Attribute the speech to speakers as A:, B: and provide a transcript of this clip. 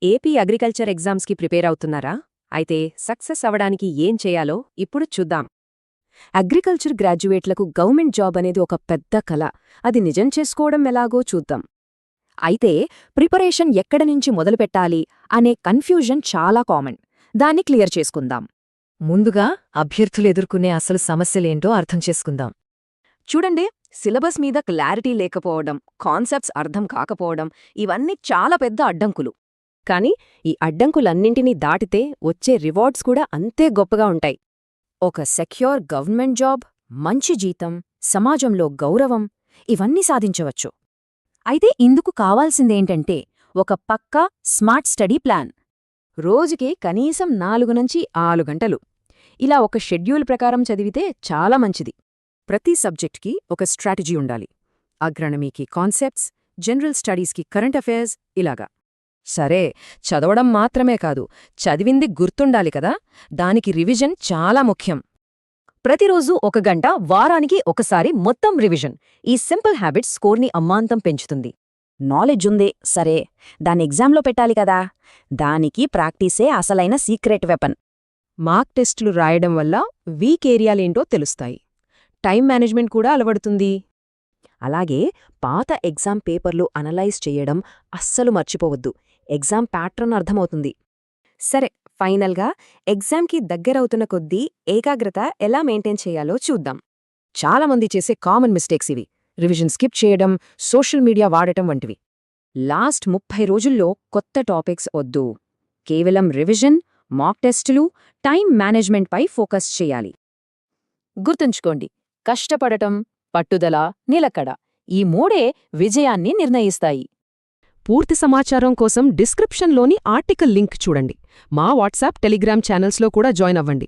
A: AP agriculture ఎగ్జామ్స్కి prepare అవుతున్నారా? అయితే సక్సెస్ అవడానికి ఏం చేయాలో ఇప్పుడు చూద్దాం. అగ్రికల్చర్ గ్రాడ్యుయేట్లకు గవర్నమెంట్ జాబ్ అనేది ఒక పెద్ద కల. అది నిజం చేసుకోవడం ఎలాగో చూద్దాం. అయితే ప్రిపరేషన్ ఎక్కడ నుంచి మొదలుపెట్టాలి అనే కన్ఫ్యూజన్ చాలా కామన్. దాన్ని క్లియర్ చేసుకుందాం.
B: ముందుగా అభ్యర్థులు ఎదుర్కొనే అసలు సమస్యలేంటో అర్థం చేసుకుందాం.
A: చూడండి, సిలబస్ మీద క్లారిటీ లేకపోవడం, కాన్సెప్ట్స్ అర్థం కాకపోవడం, ఇవన్నీ చాలా పెద్ద అడ్డంకులు. కానీ ఈ అడ్డంకులన్నింటినీ దాటితే వచ్చే రివార్డ్స్ కూడా అంతే గొప్పగా ఉంటాయి. ఒక సెక్యూర్ గవర్నమెంట్ జాబ్, మంచి జీతం, సమాజంలో గౌరవం, ఇవన్నీ సాధించవచ్చు. అయితే ఇందుకు కావాల్సిందేంటంటే ఒక పక్కా స్మార్ట్ స్టడీ ప్లాన్. రోజుకి కనీసం 4 నుంచి 6 గంటలు ఇలా ఒక షెడ్యూల్ ప్రకారం చదివితే చాలా మంచిది. ప్రతి సబ్జెక్ట్కి ఒక స్ట్రాటజీ ఉండాలి. అగ్రానమీకి కాన్సెప్ట్స్, జనరల్ స్టడీస్కి కరెంట్ అఫైర్స్, ఇలాగా. సరే, చదవడం మాత్రమే కాదు, చదివింది గుర్తుండాలి కదా. దానికి రివిజన్ చాలా ముఖ్యం. ప్రతిరోజు 1 గంట, వారానికి ఒకసారి మొత్తం రివిజన్. ఈ సింపుల్ హ్యాబిట్ స్కోర్ని అమ్మాంతం పెంచుతుంది. నాలెడ్జ్ ఉందే సరే, దాన్ని ఎగ్జామ్లో పెట్టాలి కదా. దానికి ప్రాక్టీసే అసలైన సీక్రెట్ వెపన్. మార్క్ టెస్టులు రాయడం వల్ల వీక్ ఏరియాలేంటో తెలుస్తాయి. టైం మేనేజ్మెంట్ కూడా అలవడుతుంది. అలాగే పాత ఎగ్జామ్ పేపర్లు అనలైజ్ చేయడం అస్సలు మర్చిపోవద్దు. ఎగ్జామ్ ప్యాట్రన్ అర్థమవుతుంది. సరే, ఫైనల్గా ఎగ్జామ్కి దగ్గరవుతున్న కొద్దీ ఏకాగ్రత ఎలా మెయింటైన్ చేయాలో చూద్దాం. చాలామంది చేసే కామన్ మిస్టేక్స్ ఇవి: రివిజన్ స్కిప్ చేయడం, సోషల్ మీడియా వాడటం వంటివి. లాస్ట్ 30 రోజుల్లో కొత్త టాపిక్స్ వద్దు. కేవలం రివిజన్, మాక్ టెస్టులు, టైం మేనేజ్మెంట్పై ఫోకస్ చేయాలి. గుర్తుంచుకోండి, కష్టపడటం, పట్టుదల, నిలకడ, ఈ 3 విజయాన్ని నిర్ణయిస్తాయి.
C: పూర్తి సమాచారం కోసం డిస్క్రిప్షన్లోని ఆర్టికల్ లింక్ చూడండి. మా వాట్సాప్, టెలిగ్రామ్ ఛానల్స్లో కూడా జాయిన్ అవ్వండి.